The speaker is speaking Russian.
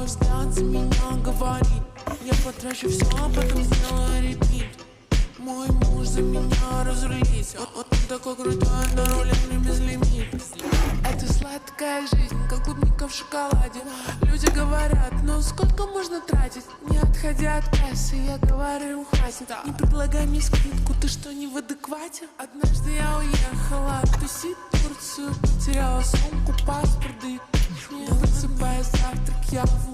взгляд за меня говорит: я потрачу все, а потом сделаю репит. Мой муж за меня разрулится. Он такой крутой, на руле мне безлимит. Это сладкая жизнь, как клубника в шоколаде. Люди говорят, ну сколько можно тратить? Не отходя от кассы, я говорю, хватит. Не предлагай мне скидку, ты что, не в адеквате? Однажды я уехала тусить в Турцию, потеряла сумку, паспорт, да и высыпая завтрак, я в